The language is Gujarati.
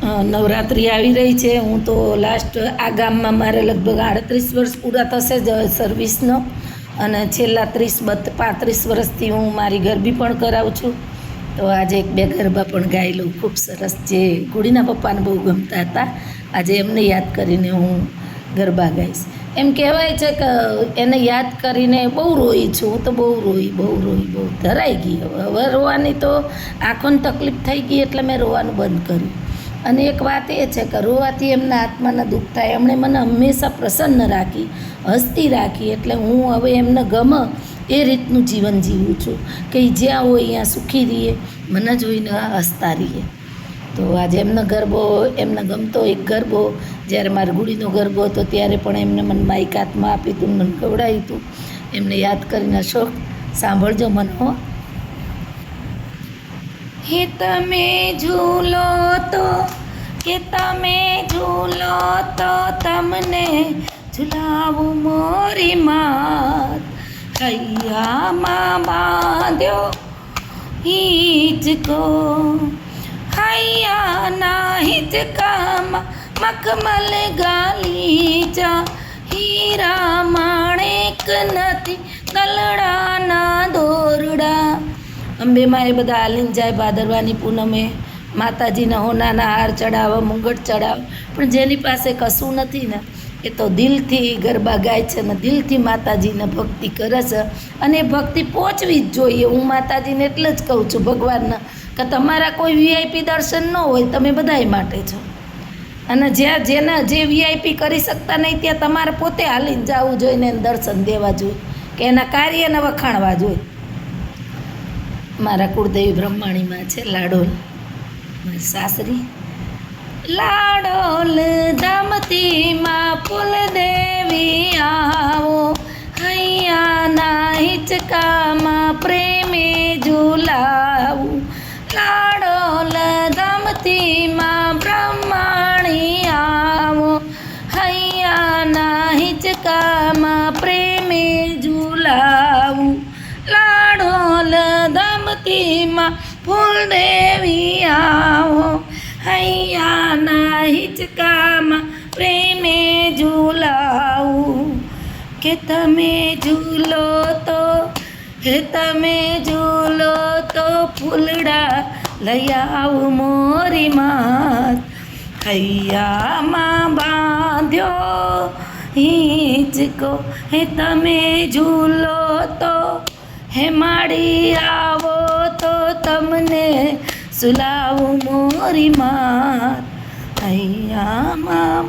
નવરાત્રિ આવી રહી છે. હું તો લાસ્ટ આ ગામમાં મારે લગભગ 38 વર્ષ પૂરા થશે જ સર્વિસનો, અને છેલ્લા 35 વર્ષથી હું મારી ગરબી પણ કરાવું છું. તો આજે એક બે ગરબા પણ ગાઈ લઉં, ખૂબ સરસ, જે ગુડીના પપ્પાને બહુ ગમતા હતા. આજે એમને યાદ કરીને હું ગરબા ગાઈશ. એમ કહેવાય છે કે એને યાદ કરીને બહુ રોઈ છું હું, તો બહુ રોઈ ધરાઈ ગઈ. હવે રોવાની તો આંખોને તકલીફ થઈ ગઈ એટલે મેં રોવાનું બંધ કર્યું. અને એક વાત એ છે કે રોવાથી એમના આત્માના દુઃખ થાય. એમણે મને હંમેશા પ્રસન્ન રાખી, હસતી રાખી, એટલે હું હવે એમને ગમે એ રીતનું જીવન જીવું છું કે જ્યાં હોય ત્યાં સુખી રહીએ, મને જોઈને હસતા રહીએ. તો આજે એમનો ગરબો, એમને ગમતો એક ગરબો, જ્યારે મારા ગુડીનો ગરબો હતો ત્યારે પણ એમને મને માઈક હાથમાં આપી હતું, મને ગવડાવ્યું હતું. એમને યાદ કરીને શોખ સાંભળજો મને હો. હે તમે ઝૂલો તો, કે તમે ઝૂલો તો તમને ઝુલાવું મોરી માત. હૈયામાં બાંધ્યો હિંચકો, હૈયાના હિંચકામાં મખમલ ગાલીચા, હીરા માણેક નથી ગલડાના દોરડા. અંબે માએ બધા હાલીને જાય ભાદરવાની પૂનમે, માતાજીના હોનાના હાર ચડાવે, મુંગટ ચડાવે, પણ જેની પાસે કશું નથી ને એ તો દિલથી ગરબા ગાય છે ને દિલથી માતાજીને ભક્તિ કરે છે. અને એ ભક્તિ પહોંચવી જ જોઈએ. હું માતાજીને એટલે જ કહું છું, ભગવાનને, કે તમારા કોઈ વીઆઈપી દર્શન ન હોય, તમે બધાય માટે છો. અને જે વીઆઈપી કરી શકતા નહીં ત્યાં તમારે પોતે હાલીને જવું જોઈએ ને એને દર્શન દેવા જોઈએ, કે એના કાર્યને વખાણવા જોઈએ. મારા કુળદેવી બ્રહ્માણીમાં છે લાડોલ, મારી સાસરી. લાડોલ ધામતીમાં ફૂલદેવી આવો, હૈયાના હિંચકામાં પ્રેમે ઝુલાવું. લાડોલ ધામતીમાં બ્રહ્માણી આવો, હૈયાના હિંચકામાં પ્રેમે ઝુલાવું. લાડોલ ધામતીમાં ફૂલદેવી આવો, હૈયાના હિંચકામાં પ્રેમે ઝુલાવું. કે તમે ઝૂલો તો, હે તમે ઝૂલો તો ફૂલડા લઈ આવું મોરી માત. હૈયામાં બાંધ્યો હિંચકો, હે તમે ઝૂલો તો, હે માડી આવો તો તમને સુલાવું મોરી માત. હૈયામાં